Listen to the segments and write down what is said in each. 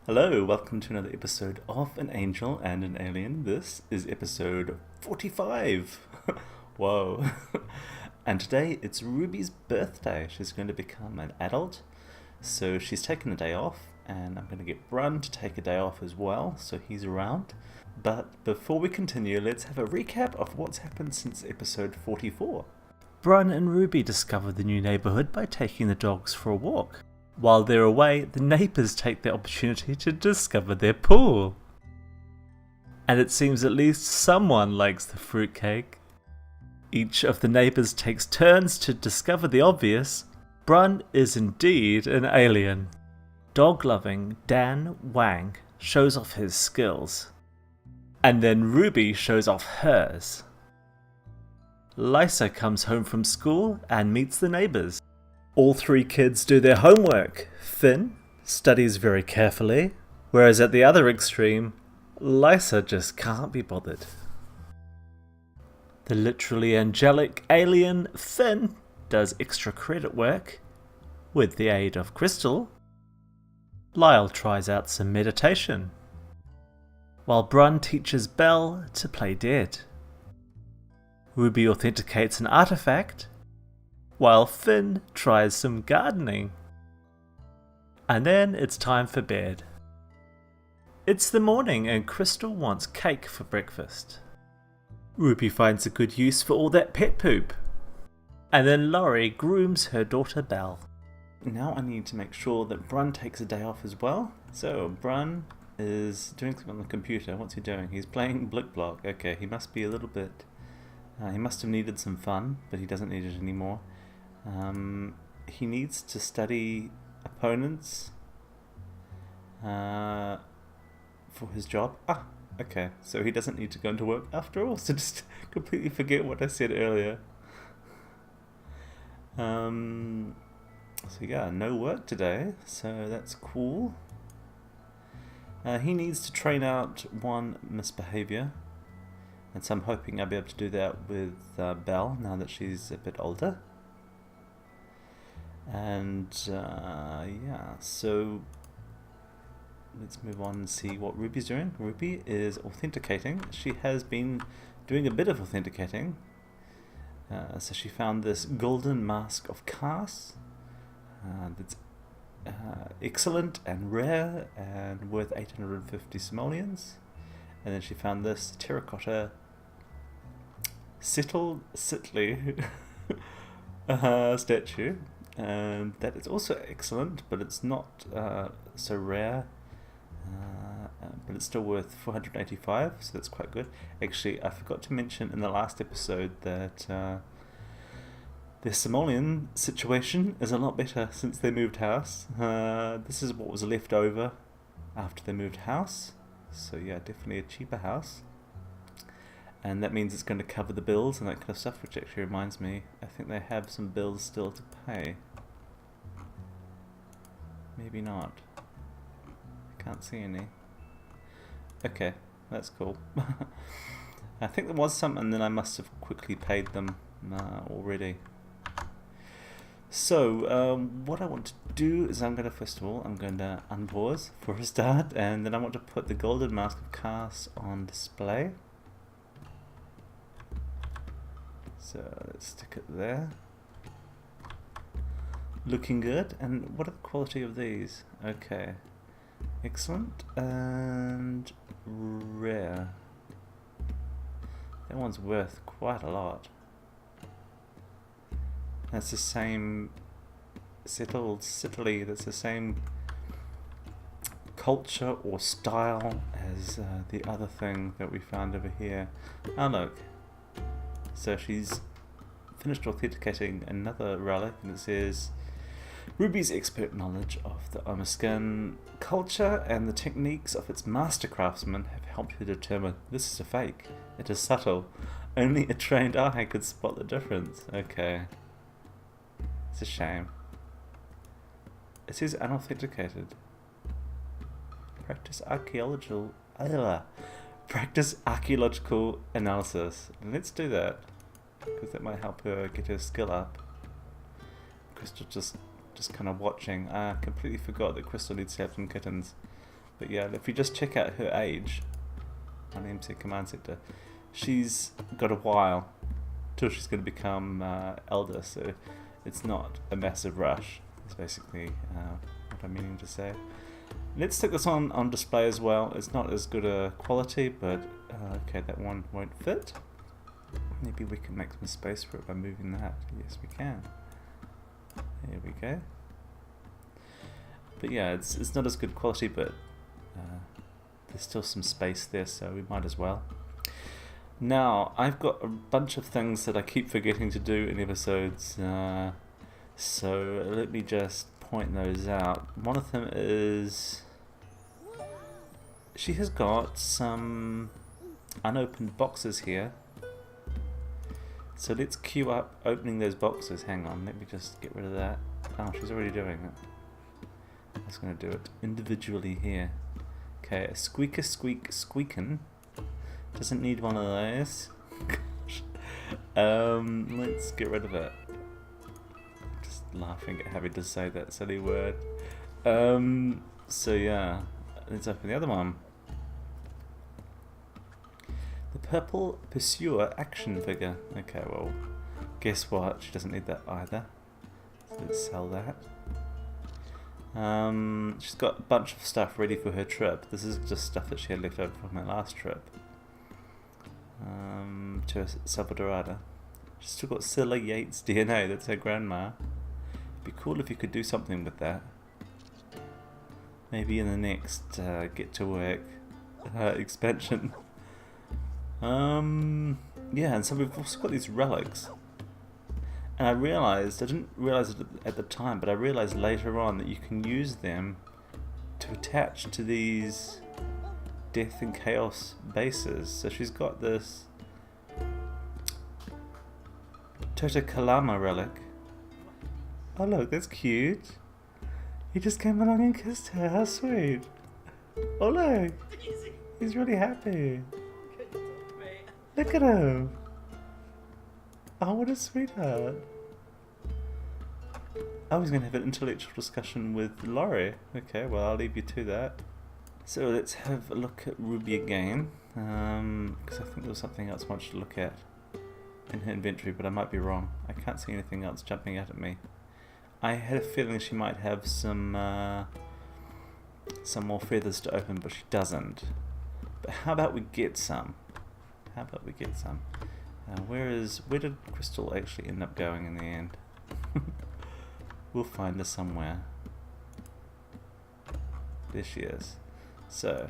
Hello, welcome to another episode of An Angel and an Alien. This is episode 45. Whoa. And today it's Ruby's birthday. She's going to become an adult. So she's taken a day off, and I'm going to get Brun to take a day off as well, so he's around. But before we continue, let's have a recap of what's happened since episode 44. Brun and Ruby discover the new neighborhood by taking the dogs for a walk. While they're away, the neighbours take the opportunity to discover their pool. And it seems at least someone likes the fruitcake. Each of the neighbours takes turns to discover the obvious. Brun is indeed an alien. Dog-loving Dan Wang shows off his skills. And then Ruby shows off hers. Lisa comes home from school and meets the neighbours. All three kids do their homework. Finn studies very carefully, whereas at the other extreme, Lisa just can't be bothered. The literally angelic alien Finn does extra credit work with the aid of Crystal. Lyle tries out some meditation, while Brun teaches Belle to play dead. Ruby authenticates an artifact, while Finn tries some gardening. And then it's time for bed. It's the morning and Crystal wants cake for breakfast. Ruby finds a good use for all that pet poop. And then Laurie grooms her daughter Belle. Now I need to make sure that Brun takes a day off as well. So Brun is doing something on the computer. What's he doing? He's playing Blick Block. Okay, he must be a little bit... he must have needed some fun, but he doesn't need it anymore. He needs to study opponents for his job. Okay, so he doesn't need to go into work after all, so just completely forget what I said earlier. So yeah, no work today, so that's cool. He needs to train out one misbehavior, and so I'm hoping I'll be able to do that with Belle now that she's a bit older. And yeah, so let's move on and see what Ruby's doing. Ruby is authenticating. She has been doing a bit of authenticating. So she found this golden mask of Cars that's excellent and rare and worth 850 simoleons. And then she found this terracotta Sitley statue. And that is also excellent, but it's not so rare, but it's still worth 485, so that's quite good. Actually, I forgot to mention in the last episode that their simoleon situation is a lot better since they moved house. This is what was left over after they moved house, so yeah, definitely a cheaper house. And that means it's going to cover the bills and that kind of stuff, which actually reminds me, I think they have some bills still to pay. Maybe not. I can't see any. Okay, that's cool. I think there was some, and then I must have quickly paid them already. So, what I want to do is I'm going to, first of all, I'm going to unpause for a start, and then I want to put the golden mask of Cars on display. So let's stick it there. Looking good. And what are the quality of these? Okay. Excellent. And rare. That one's worth quite a lot. That's the same Sitley, that's the same culture or style as the other thing that we found over here. Oh look. So she's finished authenticating another relic, and it says Ruby's expert knowledge of the Omascan culture and the techniques of its master craftsmen have helped her determine this is a fake. It is subtle. Only a trained eye could spot the difference. Okay. It's a shame. It says unauthenticated. Practice archaeological analysis. Let's do that, because that might help her get her skill up. Crystal just kind of watching. I completely forgot that Crystal needs to have some kittens. But yeah, if you just check out her age on MC Command Sector, she's got a while till she's going to become elder, so it's not a massive rush. It's basically what I'm meaning to say. Let's stick this on display as well. It's not as good a quality, but okay, that one won't fit. Maybe we can make some space for it by moving that. Yes, we can. There we go. But yeah, it's not as good quality, but there's still some space there, so we might as well. Now, I've got a bunch of things that I keep forgetting to do in episodes, so let me just point those out. One of them is she has got some unopened boxes here. So let's queue up opening those boxes. Hang on, let me just get rid of that. Oh, she's already doing it. I was going to do it individually here. Okay, a squeaker squeak squeakin'. Doesn't need one of those. Let's get rid of it. Just laughing at having to say that silly word. So yeah, let's open the other one. The purple Pursuer action figure. Okay, well, guess what? She doesn't need that either. So let's sell that. She's got a bunch of stuff ready for her trip. This is just stuff that she had left over from her last trip. To Salvadorada. She's still got Cilla Yates DNA, that's her grandma. It'd be cool if you could do something with that. Maybe in the next Get to Work expansion. Yeah, and so we've also got these relics. And I didn't realise it at the time, but I realised later on that you can use them to attach to these Death and Chaos bases. So she's got this Tota Kalama relic. Oh look, that's cute. He just came along and kissed her, how sweet. Oh look, he's really happy. Look at him. Oh, what a sweetheart. I was going to have an intellectual discussion with Laurie. Okay, well, I'll leave you to that. So let's have a look at Ruby again, because I think there was something else I wanted to look at in her inventory, but I might be wrong. I can't see anything else jumping out at me. I had a feeling she might have some more feathers to open, but she doesn't. But how about we get some? How about we get some? Where did Crystal actually end up going in the end? We'll find her somewhere. There she is. So,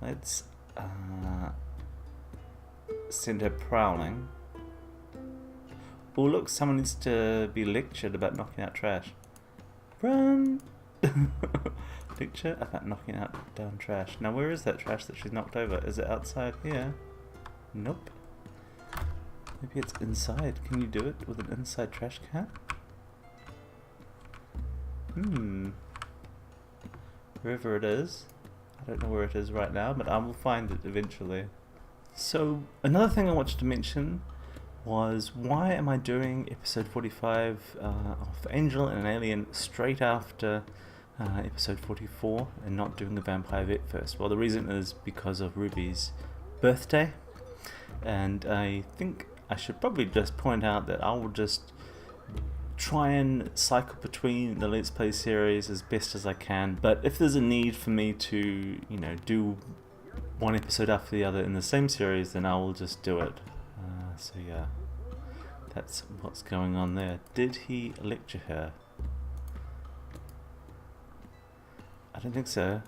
let's send her prowling. Oh look, someone needs to be lectured about knocking out trash. Run! Lecture about knocking down trash. Now where is that trash that she's knocked over? Is it outside here? Nope. Maybe it's inside. Can you do it with an inside trash can? Wherever it is. I don't know where it is right now, but I will find it eventually. So, another thing I wanted to mention was, why am I doing episode 45 of Angel and Alien straight after episode 44 and not doing the Vampire Vet first? Well, the reason is because of Ruby's birthday, and I think I should probably just point out that I will just try and cycle between the Let's Play series as best as I can, but if there's a need for me to, you know, do one episode after the other in the same series, then I will just do it. So yeah, that's what's going on there. Did he lecture her? I don't think so.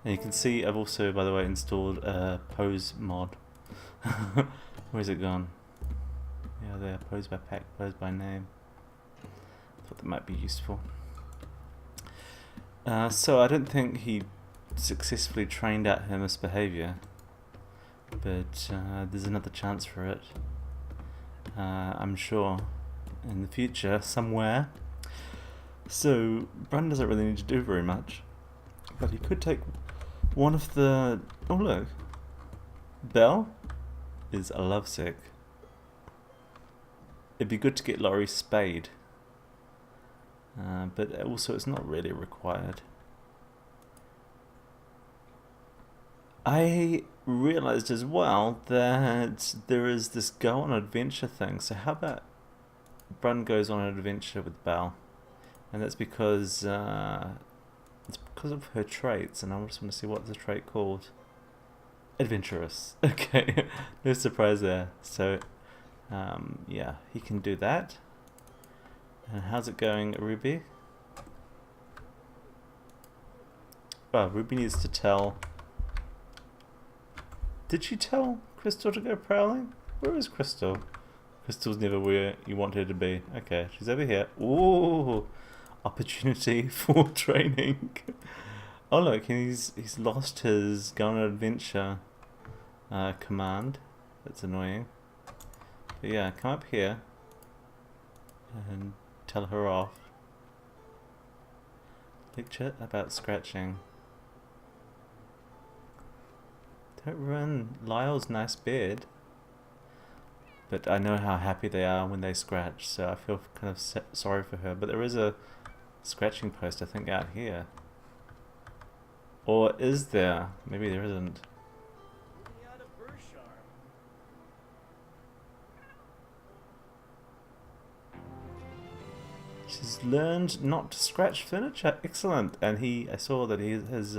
And you can see I've also, by the way, installed a pose mod. Where's it gone? Yeah, there, pose by pack, pose by name. Thought that might be useful. So I don't think he successfully trained out her misbehaviour, but there's another chance for it. I'm sure in the future, somewhere. So Brun doesn't really need to do very much, but he could take one of the... Oh look, Belle is a lovesick. It'd be good to get Laurie spayed. but also it's not really required. I realized as well that there is this go on adventure thing, so how about Brun goes on an adventure with Belle? And that's because it's because of her traits, and I just want to see what the trait called. Adventurous. Okay, no surprise there. So, yeah, he can do that. And how's it going, Ruby? Oh, Ruby needs to tell. Did she tell Crystal to go prowling? Where is Crystal? Crystal's never where you want her to be. Okay, she's over here. Ooh, opportunity for training. Oh look, he's lost his go on an adventure command. That's annoying. But yeah, come up here and tell her off. Lecture about scratching. Don't ruin Lyle's nice bed. But I know how happy they are when they scratch, so I feel kind of sorry for her. But there is a scratching post, I think, out here. Or is there? Maybe there isn't. She's learned not to scratch furniture. Excellent. And I saw that his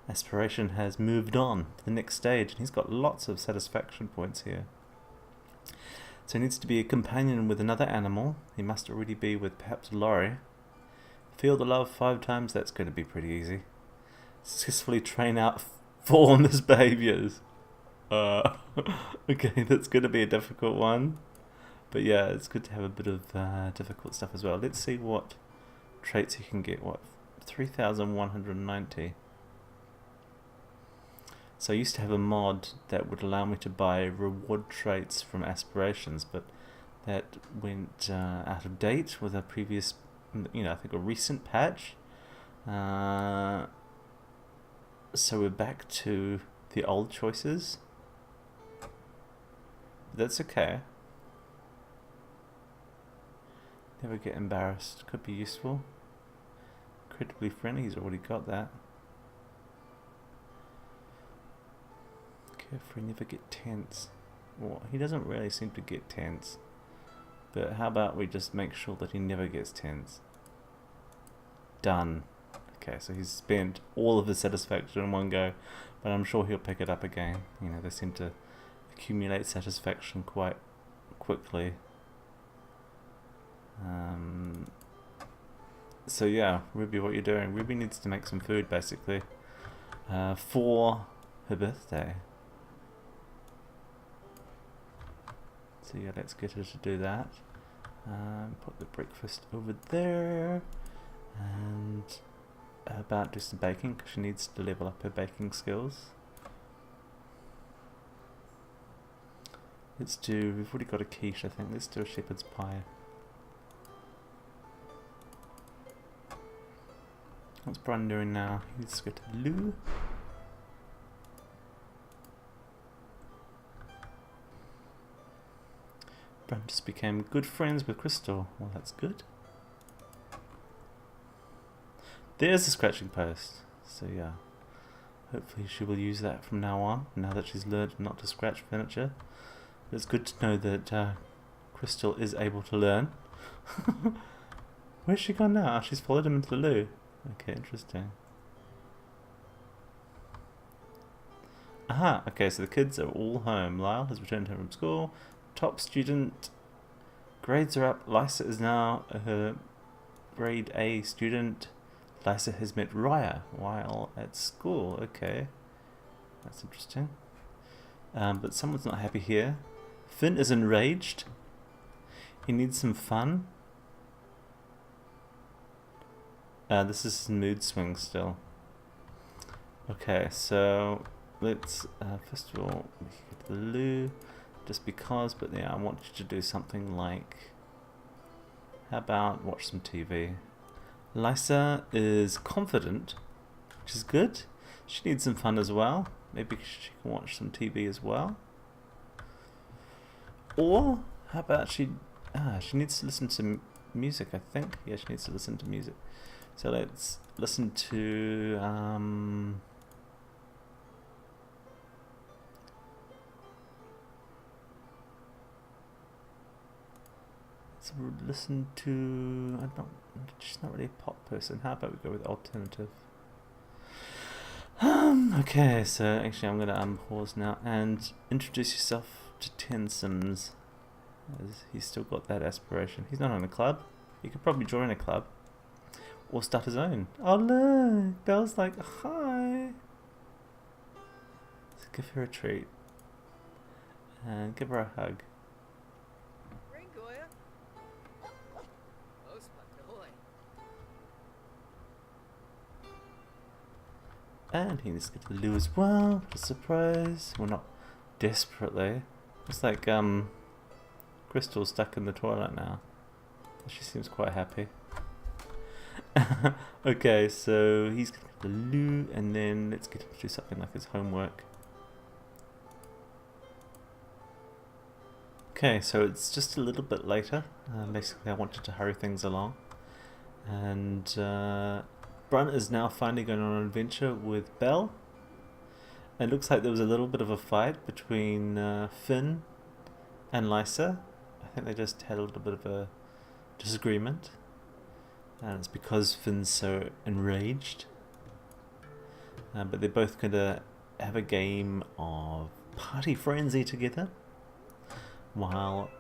aspiration has moved on to the next stage, and he's got lots of satisfaction points here. So he needs to be a companion with another animal. He must already be with perhaps Laurie. Feel the love 5 times. That's going to be pretty easy. Successfully train out 4 misbehaviors. Okay, that's going to be a difficult one. But yeah, it's good to have a bit of difficult stuff as well. Let's see what traits you can get. What? 3,190. So I used to have a mod that would allow me to buy reward traits from aspirations, but that went out of date with a previous, I think a recent patch. So we're back to the old choices. That's okay. Never get embarrassed. Could be useful. Incredibly friendly. He's already got that. Carefree, never get tense. Well, he doesn't really seem to get tense. But how about we just make sure that he never gets tense? Done. Okay, so he's spent all of his satisfaction in one go, but I'm sure he'll pick it up again. They seem to accumulate satisfaction quite quickly. So yeah, Ruby, what you're doing? Ruby needs to make some food, basically, for her birthday. So yeah, let's get her to do that. Put the breakfast over there, and about do some baking, because she needs to level up her baking skills. We've already got a quiche, I think. Let's do a shepherd's pie. What's Brun doing now? He's got to the loo. Brun just became good friends with Crystal. Well, that's good. There's the scratching post. So yeah, hopefully she will use that from now on, now that she's learned not to scratch furniture. But it's good to know that Crystal is able to learn. Where's she gone now? She's followed him into the loo. Okay, interesting. Aha, okay, so the kids are all home. Lyle has returned home from school. Top student. Grades are up. Lysa is now her grade A student. Lysa has met Raya while at school. Okay, that's interesting. But someone's not happy here. Finn is enraged. He needs some fun. This is his mood swing still. Okay, so let's first of all we can get to the loo, just because. But yeah, I want you to do something like, how about watch some TV? Lysa is confident, which is good. She needs some fun as well. Maybe she can watch some TV as well. Or how about she needs to listen to music, I think. Yeah, she needs to listen to music. So let's listen to... let's listen to... she's not really a pop person. How about we go with alternative? Okay, so actually I'm going to pause now and introduce yourself to Ten Sims. As he's still got that aspiration. He's not in a club. He could probably join a club. Or start his own. Oh look! Belle's like, hi! Let's give her a treat. And give her a hug. And he needs to get to Lou as well. A surprise. Well, not desperately. It's like Crystal's stuck in the toilet now. She seems quite happy. Okay, so he's going to get to Lou, and then let's get him to do something like his homework. Okay, so it's just a little bit later. Basically, I wanted to hurry things along. And Brun is now finally going on an adventure with Belle. It looks like there was a little bit of a fight between Finn and Lysa. I think they just had a little bit of a disagreement. And it's because Finn's so enraged. But they're both going to have a game of Party Frenzy together. While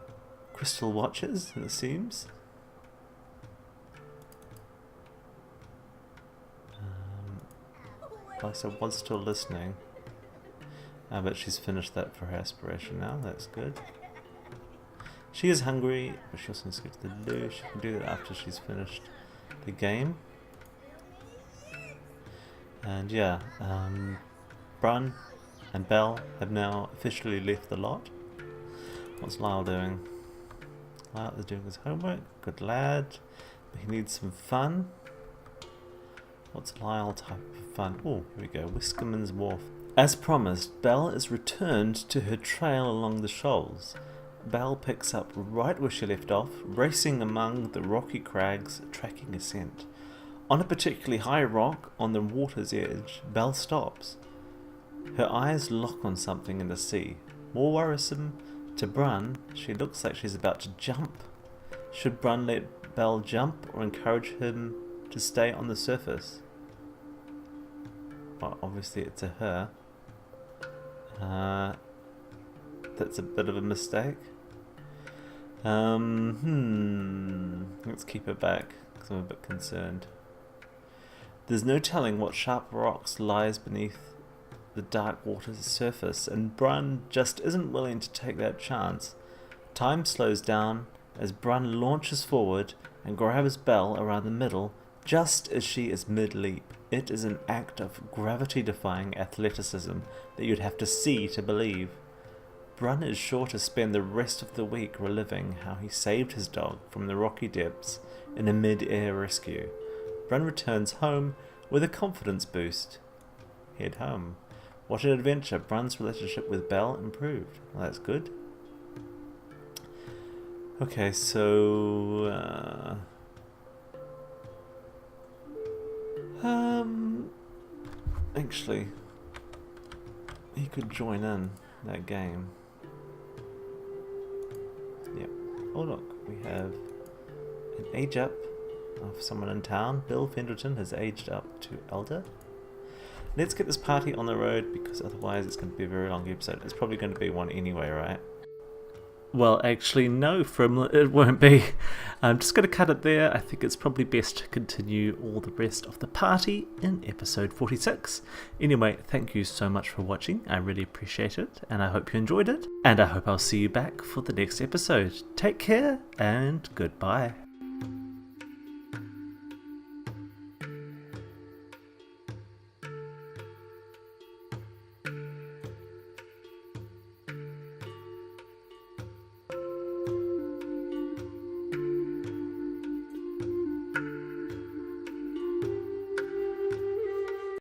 Crystal watches, it seems. Lysa was still listening. But she's finished that for her aspiration now. That's good. She is hungry, but she also needs to go to the loo. She can do that after she's finished the game. And yeah, Brun and Belle have now officially left the lot. What's Lyle doing? Lyle is doing his homework. Good lad. But he needs some fun. What's Lyle type of fun? Oh, here we go. Whiskerman's Wharf. As promised, Belle is returned to her trail along the shoals. Belle picks up right where she left off, racing among the rocky crags, tracking a scent. On a particularly high rock on the water's edge, Belle stops. Her eyes lock on something in the sea. More worrisome, to Brun, she looks like she's about to jump. Should Brun let Belle jump or encourage him to stay on the surface? Well, obviously it's a her. That's a bit of a mistake. Let's keep it back, because I'm a bit concerned. There's no telling what sharp rocks lies beneath the dark water's surface, and Brun just isn't willing to take that chance. Time slows down as Brun launches forward and grabs Belle around the middle just as she is mid-leap. It is an act of gravity-defying athleticism that you'd have to see to believe. Brun is sure to spend the rest of the week reliving how he saved his dog from the rocky depths in a mid-air rescue. Brun returns home with a confidence boost. Head home. What an adventure. Brun's relationship with Belle improved. Well, that's good. Okay, so... actually, he could join in that game. Yep. Oh look, we have an age up of someone in town. Bill Fendleton has aged up to elder. Let's get this party on the road, because otherwise it's going to be a very long episode. It's probably going to be one anyway, right? Well, actually, no, Frimlin, it won't be. I'm just going to cut it there. I think it's probably best to continue all the rest of the party in episode 46. Anyway, thank you so much for watching. I really appreciate it, and I hope you enjoyed it. And I hope I'll see you back for the next episode. Take care, and goodbye.